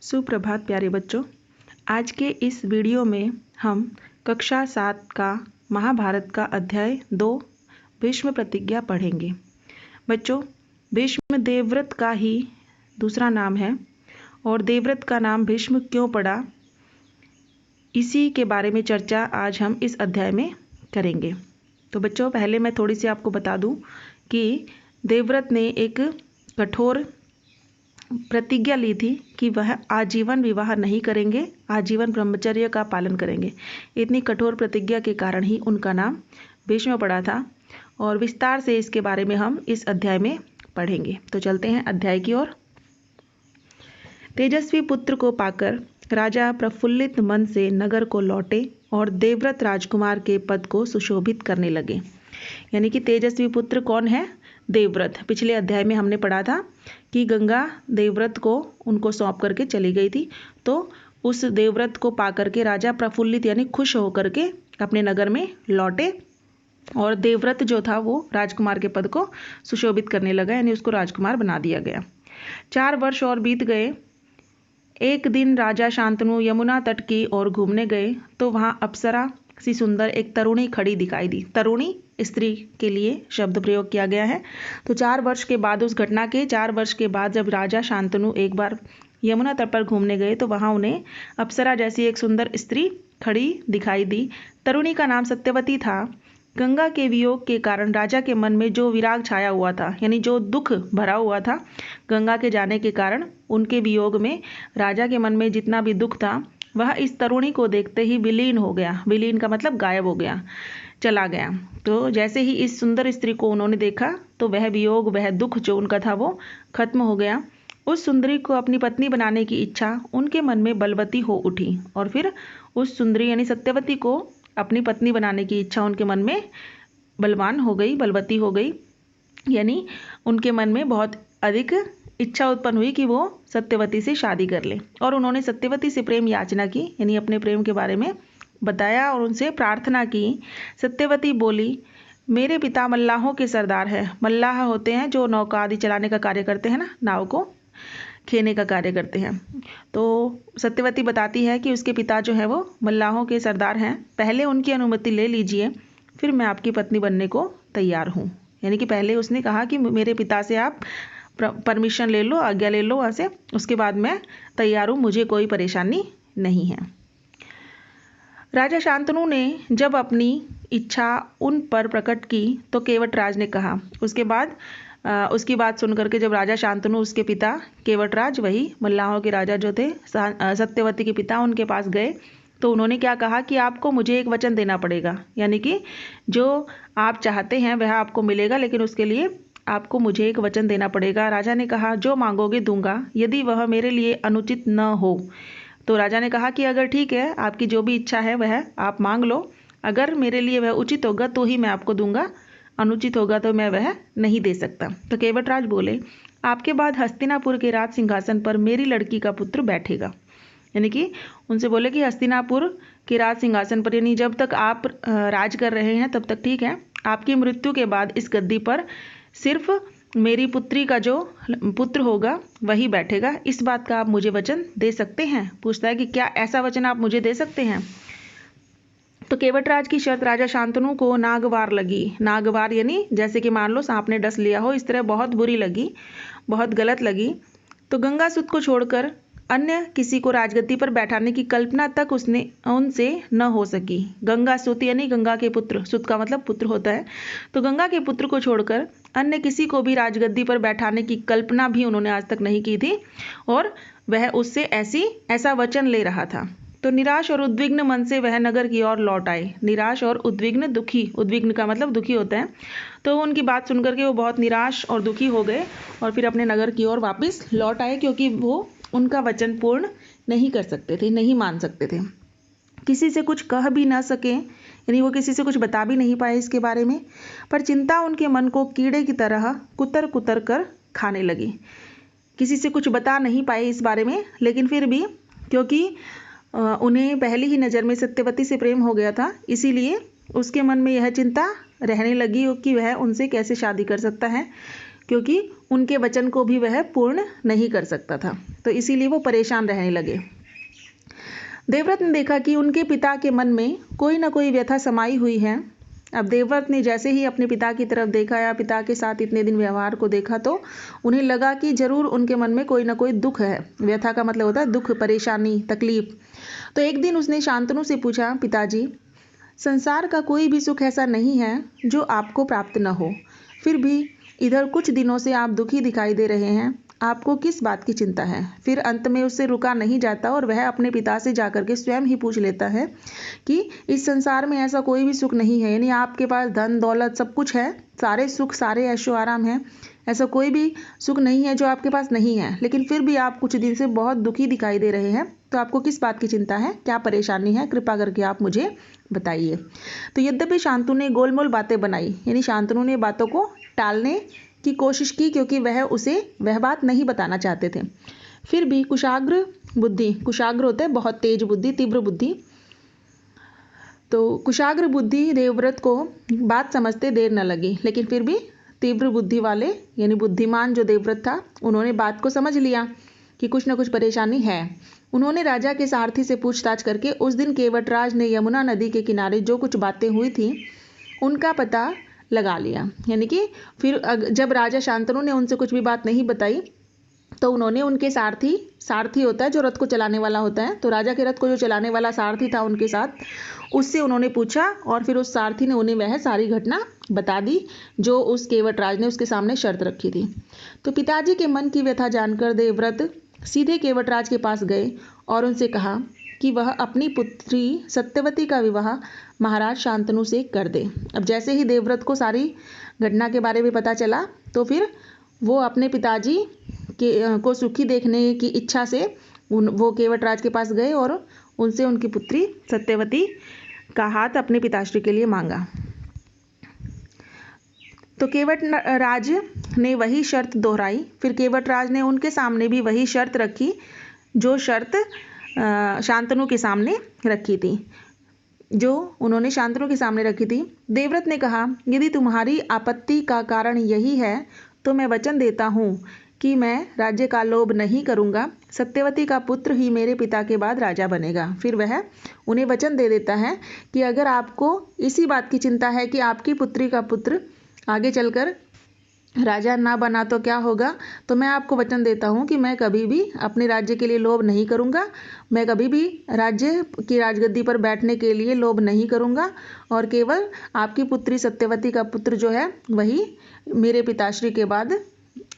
सुप्रभात प्यारे बच्चों। आज के इस वीडियो में हम कक्षा 7 का महाभारत का अध्याय 2 भीष्म प्रतिज्ञा पढ़ेंगे। बच्चों, भीष्म देवव्रत का ही दूसरा नाम है और देवव्रत का नाम भीष्म क्यों पड़ा, इसी के बारे में चर्चा आज हम इस अध्याय में करेंगे। तो बच्चों, पहले मैं थोड़ी सी आपको बता दूं कि देवव्रत ने एक कठोर प्रतिज्ञा ली थी कि वह आजीवन विवाह नहीं करेंगे, आजीवन ब्रह्मचर्य का पालन करेंगे। इतनी कठोर प्रतिज्ञा के कारण ही उनका नाम भीष्म पड़ा था और विस्तार से इसके बारे में हम इस अध्याय में पढ़ेंगे। तो चलते हैं अध्याय की ओर। तेजस्वी पुत्र को पाकर राजा प्रफुल्लित मन से नगर को लौटे और देवव्रत राजकुमार के पद को सुशोभित करने लगे। यानी कि तेजस्वी पुत्र कौन है? देवव्रत। पिछले अध्याय में हमने पढ़ा था कि गंगा देवव्रत को उनको सौंप करके चली गई थी, तो उस देवव्रत को पाकर के राजा प्रफुल्लित यानी खुश होकर के अपने नगर में लौटे और देवव्रत जो था वो राजकुमार के पद को सुशोभित करने लगा, यानी उसको राजकुमार बना दिया गया। 4 वर्ष और बीत गए। एक दिन राजा शांतनु यमुना तट की ओर घूमने गए तो वहाँ अप्सरा सी सुंदर एक तरुणी खड़ी दिखाई दी। तरुणी स्त्री के लिए शब्द प्रयोग किया गया है। तो 4 वर्ष के बाद, उस घटना के 4 वर्ष के बाद जब राजा शांतनु एक बार यमुना तट पर घूमने गए तो वहाँ उन्हें अप्सरा जैसी एक सुंदर स्त्री खड़ी दिखाई दी। तरुणी का नाम सत्यवती था। गंगा के वियोग के कारण राजा के मन में जो विराग छाया हुआ था, यानी जो दुख भरा हुआ था गंगा के जाने के कारण, उनके वियोग में राजा के मन में जितना भी दुख था वह इस तरुणी को देखते ही विलीन हो गया। विलीन का मतलब गायब हो गया, चला गया। तो जैसे ही इस सुंदर स्त्री को उन्होंने देखा तो वह वियोग, वह दुख जो उनका था वो खत्म हो गया। उस सुंदरी को अपनी पत्नी बनाने की इच्छा उनके मन में बलवती हो उठी और फिर उस सुंदरी यानी सत्यवती को अपनी पत्नी बनाने की इच्छा उनके मन में बलवान हो गई, बलवती हो गई। यानी उनके मन में बहुत अधिक इच्छा उत्पन्न हुई कि वो सत्यवती से शादी कर ले और उन्होंने सत्यवती से प्रेम याचना की, यानी अपने प्रेम के बारे में बताया और उनसे प्रार्थना की। सत्यवती बोली, मेरे पिता मल्लाहों के सरदार हैं। मल्लाह होते हैं जो नौका आदि चलाने का कार्य करते हैं ना, नाव को खेने का कार्य करते हैं। तो सत्यवती बताती है कि उसके पिता जो है वो मल्लाहों के सरदार हैं। पहले उनकी अनुमति ले लीजिए, फिर मैं आपकी पत्नी बनने को तैयार हूँ। यानी कि पहले उसने कहा कि मेरे पिता से आप परमिशन ले लो, आज्ञा ले लो वहाँ से, उसके बाद मैं तैयार हूँ, मुझे कोई परेशानी नहीं है। राजा शांतनु ने जब अपनी इच्छा उन पर प्रकट की तो केवटराज ने कहा। उसकी बात सुन करके जब राजा शांतनु उसके पिता केवटराज, वही मल्लाहों के राजा जो थे, सत्यवती के पिता, उनके पास गए तो उन्होंने क्या कहा कि आपको मुझे एक वचन देना पड़ेगा, यानी कि जो आप चाहते हैं वह आपको मिलेगा, लेकिन उसके लिए आपको मुझे एक वचन देना पड़ेगा। राजा ने कहा, जो मांगोगे दूंगा, यदि वह मेरे लिए अनुचित न हो। तो राजा ने कहा कि अगर ठीक है, आपकी जो भी इच्छा है वह आप मांग लो, अगर मेरे लिए वह उचित होगा तो ही मैं आपको दूंगा, अनुचित होगा तो मैं वह नहीं दे सकता। तो केवटराज बोले, आपके बाद हस्तिनापुर के राज सिंहासन पर मेरी लड़की का पुत्र बैठेगा। यानी कि उनसे बोले कि हस्तिनापुर के राज सिंहासन पर, यानी जब तक आप राज कर रहे हैं तब तक ठीक है, आपकी मृत्यु के बाद इस गद्दी पर सिर्फ मेरी पुत्री का जो पुत्र होगा वही बैठेगा। इस बात का आप मुझे वचन दे सकते हैं? पूछता है कि क्या ऐसा वचन आप मुझे दे सकते हैं? तो केवटराज की शर्त राजा शांतनु को नागवार लगी। नागवार यानी जैसे कि मान लो सांप ने डस लिया हो, इस तरह बहुत बुरी लगी, बहुत गलत लगी। तो गंगासुत को छोड़कर अन्य किसी को राजगद्दी पर बैठाने की कल्पना तक उनसे न हो सकी। गंगासुत यानी गंगा के पुत्र, सुत का मतलब पुत्र होता है। तो गंगा के पुत्र को छोड़कर अन्य किसी को भी राजगद्दी पर बैठाने की कल्पना भी उन्होंने आज तक नहीं की थी और वह उससे ऐसा वचन ले रहा था। तो निराश और उद्विग्न मन से वह नगर की ओर लौट आए। निराश और उद्विग्न, दुखी, उद्विग्न का मतलब दुखी होता है। तो उनकी बात सुनकर के वो बहुत निराश और दुखी हो गए और फिर अपने नगर की ओर वापस लौट आए, क्योंकि वो उनका वचन पूर्ण नहीं कर सकते थे, नहीं मान सकते थे। किसी से कुछ कह भी ना सके, यानी वो किसी से कुछ बता भी नहीं पाए इसके बारे में, पर चिंता उनके मन को कीड़े की तरह कुतर कुतर कर खाने लगी। किसी से कुछ बता नहीं पाए इस बारे में, लेकिन फिर भी क्योंकि उन्हें पहली ही नज़र में सत्यवती से प्रेम हो गया था, इसीलिए उसके मन में यह चिंता रहने लगी कि वह उनसे कैसे शादी कर सकता है, क्योंकि उनके वचन को भी वह पूर्ण नहीं कर सकता था, तो इसीलिए वो परेशान रहने लगे। देवव्रत ने देखा कि उनके पिता के मन में कोई ना कोई व्यथा समाई हुई है। अब देवव्रत ने जैसे ही अपने पिता की तरफ देखा या पिता के साथ इतने दिन व्यवहार को देखा तो उन्हें लगा कि जरूर उनके मन में कोई ना कोई दुख है। व्यथा का मतलब होता है दुख, परेशानी, तकलीफ। तो एक दिन उसने शांतनु से पूछा, पिताजी, संसार का कोई भी सुख ऐसा नहीं है जो आपको प्राप्त न हो, फिर भी इधर कुछ दिनों से आप दुखी दिखाई दे रहे हैं, आपको किस बात की चिंता है? फिर अंत में उससे रुका नहीं जाता और वह अपने पिता से जाकर के स्वयं ही पूछ लेता है कि इस संसार में ऐसा कोई भी सुख नहीं है, यानी आपके पास धन दौलत सब कुछ है, सारे सुख, सारे ऐशो आराम है, ऐसा कोई भी सुख नहीं है जो आपके पास नहीं है, लेकिन फिर भी आप कुछ दिन से बहुत दुखी दिखाई दे रहे हैं, तो आपको किस बात की चिंता है, क्या परेशानी है, कृपा करके आप मुझे बताइए। तो यद्यपि शांतनु ने गोलमोल बातें बनाई, यानी शांतनु ने बातों को टालने की कोशिश की क्योंकि वह उसे वह बात नहीं बताना चाहते थे, फिर भी कुशाग्र बुद्धि, कुशाग्र होते हैं बहुत तेज बुद्धि, तीव्र बुद्धि, तो कुशाग्र बुद्धि देवव्रत को बात समझते देर न लगी, लेकिन फिर भी तीव्र बुद्धि वाले यानी बुद्धिमान जो देवव्रत था उन्होंने बात को समझ लिया कि कुछ न कुछ परेशानी है। उन्होंने राजा के सारथी से पूछताछ करके उस दिन केवटराज ने यमुना नदी के किनारे जो कुछ बातें हुई थी उनका पता लगा लिया। यानी कि फिर जब राजा शांतनु ने उनसे कुछ भी बात नहीं बताई तो उन्होंने उनके सारथी होता है जो रथ को चलाने वाला होता है, तो राजा के रथ को जो चलाने वाला सारथी था उनके साथ, उससे उन्होंने पूछा और फिर उस सारथी ने उन्हें वह सारी घटना बता दी जो उस केवटराज ने उसके सामने शर्त रखी थी। तो पिताजी के मन की व्यथा जानकर देवव्रत सीधे केवटराज के पास गए और उनसे कहा कि वह अपनी पुत्री सत्यवती का विवाह महाराज शांतनु से कर दे। अब जैसे ही देवव्रत को सारी घटना के बारे में पता चला तो फिर वो अपने पिताजी को सुखी देखने की इच्छा से वो केवटराज के पास गए और उनसे उनकी पुत्री सत्यवती का हाथ अपने पिताश्री के लिए मांगा। तो केवटराज ने वही शर्त दोहराई। फिर केवटराज ने उनके सामने भी वही शर्त रखी जो शर्त शांतनु के सामने रखी थी, जो उन्होंने शांतनु के सामने रखी थी। देवव्रत ने कहा, यदि तुम्हारी आपत्ति का कारण यही है तो मैं वचन देता हूँ कि मैं राज्य का लोभ नहीं करूँगा, सत्यवती का पुत्र ही मेरे पिता के बाद राजा बनेगा। फिर वह उन्हें वचन दे देता है कि अगर आपको इसी बात की चिंता है कि आपकी पुत्री का पुत्र आगे चलकर राजा ना बना तो क्या होगा, तो मैं आपको वचन देता हूँ कि मैं कभी भी अपने राज्य के लिए लोभ नहीं करूँगा, मैं कभी भी राज्य की राजगद्दी पर बैठने के लिए लोभ नहीं करूँगा और केवल आपकी पुत्री सत्यवती का पुत्र जो है वही मेरे पिताश्री के बाद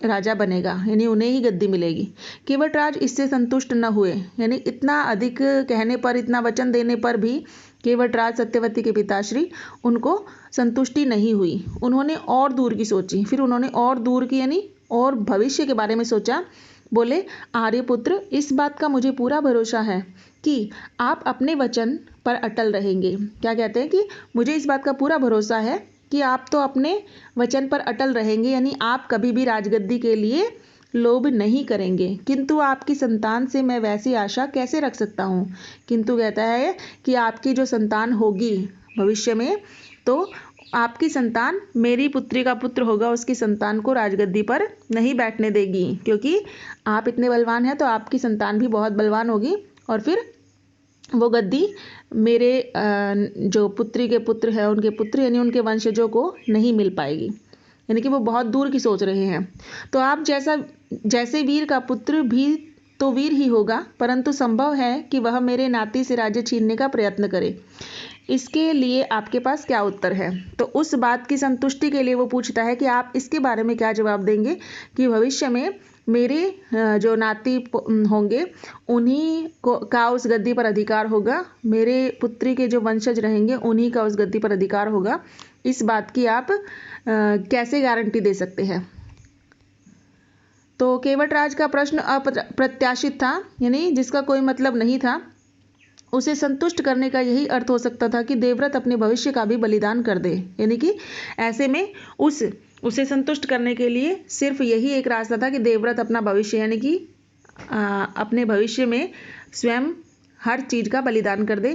राजा बनेगा, यानी उन्हें ही गद्दी मिलेगी। केवटराज इससे संतुष्ट न हुए, यानी इतना अधिक कहने पर, इतना वचन देने पर भी केवटराज सत्यवती के पिताश्री उनको संतुष्टि नहीं हुई। उन्होंने और दूर की सोची, फिर उन्होंने और दूर की यानी और भविष्य के बारे में सोचा। बोले, आर्यपुत्र, इस बात का मुझे पूरा भरोसा है कि आप अपने वचन पर अटल रहेंगे। क्या कहते हैं कि मुझे इस बात का पूरा भरोसा है कि आप तो अपने वचन पर अटल रहेंगे, यानी आप कभी भी राजगद्दी के लिए लोभ नहीं करेंगे, किंतु आपकी संतान से मैं वैसी आशा कैसे रख सकता हूँ। किंतु कहता है कि आपकी जो संतान होगी भविष्य में, तो आपकी संतान मेरी पुत्री का पुत्र होगा, उसकी संतान को राजगद्दी पर नहीं बैठने देगी, क्योंकि आप इतने बलवान हैं तो आपकी संतान भी बहुत बलवान होगी और फिर वो गद्दी मेरे जो पुत्री के पुत्र है, उनके पुत्र यानी उनके वंशजों को नहीं मिल पाएगी। यानी कि वो बहुत दूर की सोच रहे हैं। तो आप जैसे वीर का पुत्र भी तो वीर ही होगा, परंतु संभव है कि वह मेरे नाती से राज्य छीनने का प्रयत्न करे। इसके लिए आपके पास क्या उत्तर है? तो उस बात की संतुष्टि के लिए वो पूछता है कि आप इसके बारे में क्या जवाब देंगे कि भविष्य में मेरे जो नाती होंगे उन्हीं का उस गद्दी पर अधिकार होगा, मेरे पुत्री के जो वंशज रहेंगे उन्हीं का उस गद्दी पर अधिकार होगा। इस बात की आप कैसे गारंटी दे सकते हैं? तो केवटराज का प्रश्न अप्रत्याशित था, यानी जिसका कोई मतलब नहीं था। उसे संतुष्ट करने का यही अर्थ हो सकता था कि देवव्रत अपने भविष्य का भी बलिदान कर दे, यानी कि ऐसे में उसे संतुष्ट करने के लिए सिर्फ यही एक रास्ता था कि देवव्रत अपना भविष्य यानी कि अपने भविष्य में स्वयं हर चीज का बलिदान कर दे।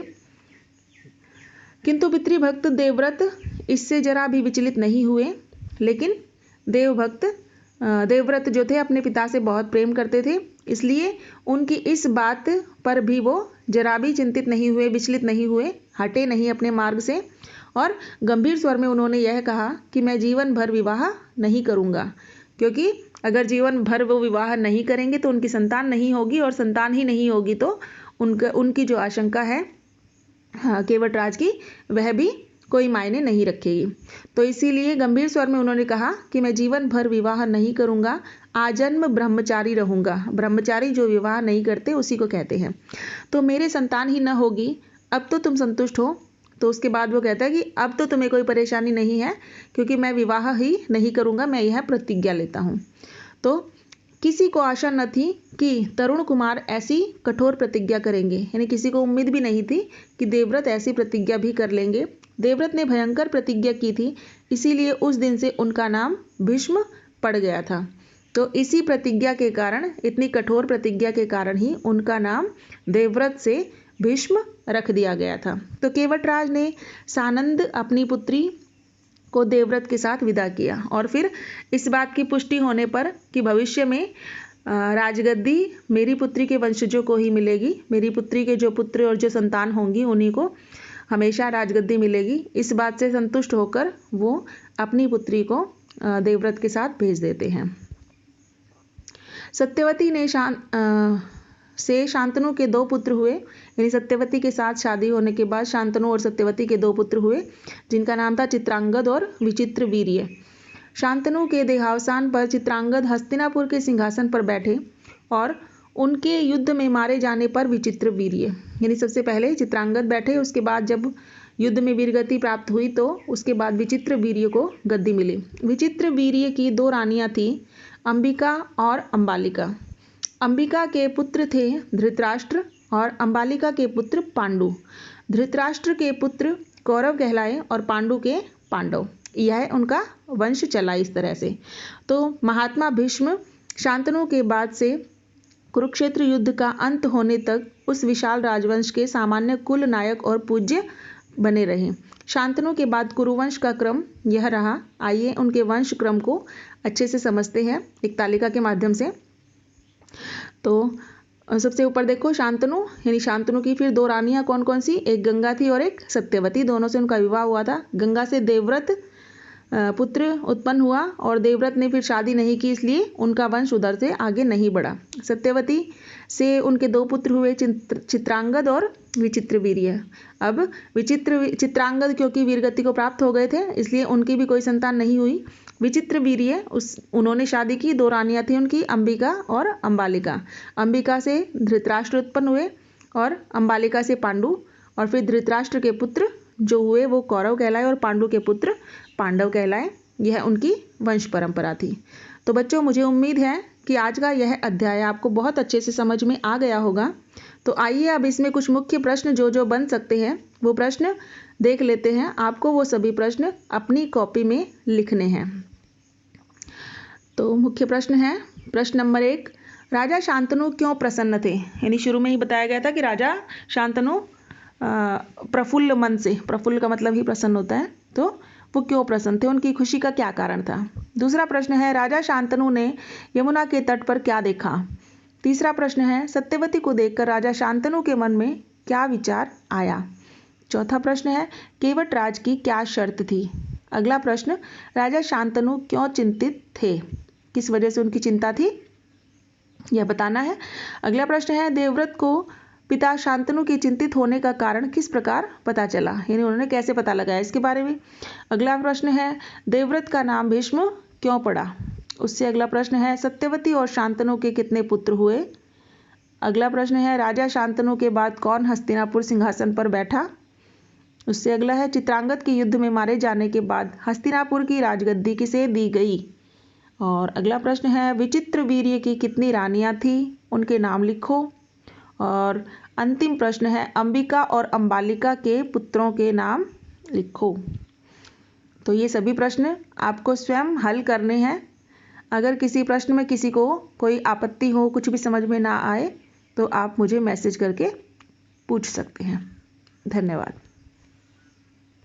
किंतु पितृभक्त देवव्रत इससे जरा भी विचलित नहीं हुए, लेकिन देवभक्त देवव्रत जो थे अपने पिता से बहुत प्रेम करते थे, इसलिए उनकी इस बात पर भी वो जरा भी चिंतित नहीं हुए, विचलित नहीं हुए, हटे नहीं अपने मार्ग से और गंभीर स्वर में उन्होंने यह कहा कि मैं जीवन भर विवाह नहीं करूँगा, क्योंकि अगर जीवन भर वो विवाह नहीं करेंगे तो उनकी संतान नहीं होगी और संतान ही नहीं होगी तो उनकी जो आशंका है केवटराज की, वह भी कोई मायने नहीं रखेगी। तो इसीलिए गंभीर स्वर में उन्होंने कहा कि मैं जीवन भर विवाह नहीं करूँगा, आजन्म ब्रह्मचारी रहूँगा। ब्रह्मचारी जो विवाह नहीं करते उसी को कहते हैं। तो मेरे संतान ही न होगी, अब तो तुम संतुष्ट हो। तो उसके बाद वो कहता है कि अब तो तुम्हें कोई परेशानी नहीं है, क्योंकि मैं विवाह ही नहीं करूँगा, मैं यह प्रतिज्ञा लेता हूँ। तो किसी को आशा न थी कि तरुण कुमार ऐसी कठोर प्रतिज्ञा करेंगे, यानी किसी को उम्मीद भी नहीं थी कि देवव्रत ऐसी प्रतिज्ञा भी कर लेंगे। देवव्रत ने भयंकर प्रतिज्ञा की थी, इसीलिए उस दिन से उनका नाम भीष्म पड़ गया था। तो इसी प्रतिज्ञा के कारण, इतनी कठोर प्रतिज्ञा के कारण ही उनका नाम देवव्रत से भीष्म रख दिया गया था। तो केवटराज ने सानंद अपनी पुत्री को देवव्रत के साथ विदा किया और फिर इस बात की पुष्टि होने पर कि भविष्य में राजगद्दी मेरी पुत्री के वंशजों को ही मिलेगी, मेरी पुत्री के जो पुत्र और जो संतान होंगी उन्हीं को हमेशा राजगद्दी मिलेगी, इस बात से संतुष्ट होकर वो अपनी पुत्री को देवव्रत के साथ भेज देते हैं। सत्यवती ने शांतनु के 2 पुत्र हुए, यानी सत्यवती के साथ शादी होने के बाद शांतनु और सत्यवती के 2 पुत्र हुए, जिनका नाम था चित्रांगद और विचित्र वीर्य। शांतनु के देहावसान पर चित्रांगद हस्तिनापुर के सिंहासन पर बैठे और उनके युद्ध में मारे जाने पर विचित्र वीर्य, यानी सबसे पहले चित्रांगद बैठे, उसके बाद जब युद्ध में वीरगति प्राप्त हुई तो उसके बाद विचित्र वीर्य को गद्दी मिली। विचित्र वीर्य की 2 रानियां थी, अंबिका और अंबालिका। अंबिका के पुत्र थे धृतराष्ट्र और अंबालिका के पुत्र पांडु। धृतराष्ट्र के पुत्र कौरव कहलाए और पांडु के पांडव। यह उनका वंश चला इस तरह से। तो महात्मा भीष्म शांतनु के बाद से कुरुक्षेत्र युद्ध का अंत होने तक उस विशाल राजवंश के सामान्य कुल नायक और पूज्य बने रहे। शांतनु के बाद कुरुवंश का क्रम यह रहा। आइए उनके वंश क्रम को अच्छे से समझते हैं एक तालिका के माध्यम से। तो सबसे ऊपर देखो शांतनु, यानी शांतनु की फिर 2 रानियां कौन कौन सी, एक गंगा थी और एक सत्यवती, दोनों से उनका विवाह हुआ था। गंगा से देवव्रत पुत्र उत्पन्न हुआ और देवव्रत ने फिर शादी नहीं की, इसलिए उनका वंश उधर से आगे नहीं बढ़ा। सत्यवती से उनके 2 पुत्र हुए, चित्रांगद और विचित्र वीर्य। अब चित्रांगद क्योंकि वीरगति को प्राप्त हो गए थे, इसलिए उनकी भी कोई संतान नहीं हुई। विचित्र वीर्य उन्होंने शादी की, 2 रानियां थी उनकी, अंबिका और अंबालिका। अंबिका से धृतराष्ट्र उत्पन्न हुए और अंबालिका से पांडु, और फिर धृतराष्ट्र के पुत्र जो हुए वो कौरव कहलाए और पांडु के पुत्र पांडव कहलाए। यह उनकी वंश परंपरा थी। तो बच्चों, मुझे उम्मीद है कि आज का यह अध्याय आपको बहुत अच्छे से समझ में आ गया होगा। तो आइए अब इसमें कुछ मुख्य प्रश्न जो बन सकते हैं वो प्रश्न देख लेते हैं। आपको वो सभी प्रश्न अपनी कॉपी में लिखने हैं। तो मुख्य प्रश्न है, प्रश्न नंबर 1, राजा शांतनु क्यों प्रसन्न थे? यानी शुरू में ही बताया गया था कि राजा शांतनु प्रफुल्ल मन से, प्रफुल्ल का मतलब ही प्रसन्न होता है, तो वो क्यों प्रसन्न थे, उनकी खुशी का क्या कारण था? दूसरा प्रश्न है, राजा शांतनु ने यमुना के तट पर क्या देखा? तीसरा प्रश्न है, सत्यवती को देखकर राजा शांतनु के मन में क्या विचार आया? चौथा प्रश्न है, केवटराज की क्या शर्त थी? अगला प्रश्न, राजा शांतनु क्यों चिंतित थे, किस वजह से उनकी चिंता थी, यह बताना है। अगला प्रश्न है, देवव्रत को पिता शांतनु के चिंतित होने का कारण किस प्रकार पता चला, यानी उन्होंने कैसे पता लगाया इसके बारे में। अगला प्रश्न है, देवव्रत का नाम भीष्म क्यों पड़ा? उससे अगला प्रश्न है, सत्यवती और शांतनु के कितने पुत्र हुए? अगला प्रश्न है, राजा शांतनु के बाद कौन हस्तिनापुर सिंहासन पर बैठा? उससे अगला है, चित्रांगद के युद्ध में मारे जाने के बाद हस्तिनापुर की राजगद्दी किसे दी गई? और अगला प्रश्न है, विचित्र वीर्य की कितनी रानियां थी, उनके नाम लिखो। और अंतिम प्रश्न है, अंबिका और अंबालिका के पुत्रों के नाम लिखो। तो ये सभी प्रश्न आपको स्वयं हल करने हैं। अगर किसी प्रश्न में किसी को कोई आपत्ति हो, कुछ भी समझ में ना आए, तो आप मुझे मैसेज करके पूछ सकते हैं। धन्यवाद।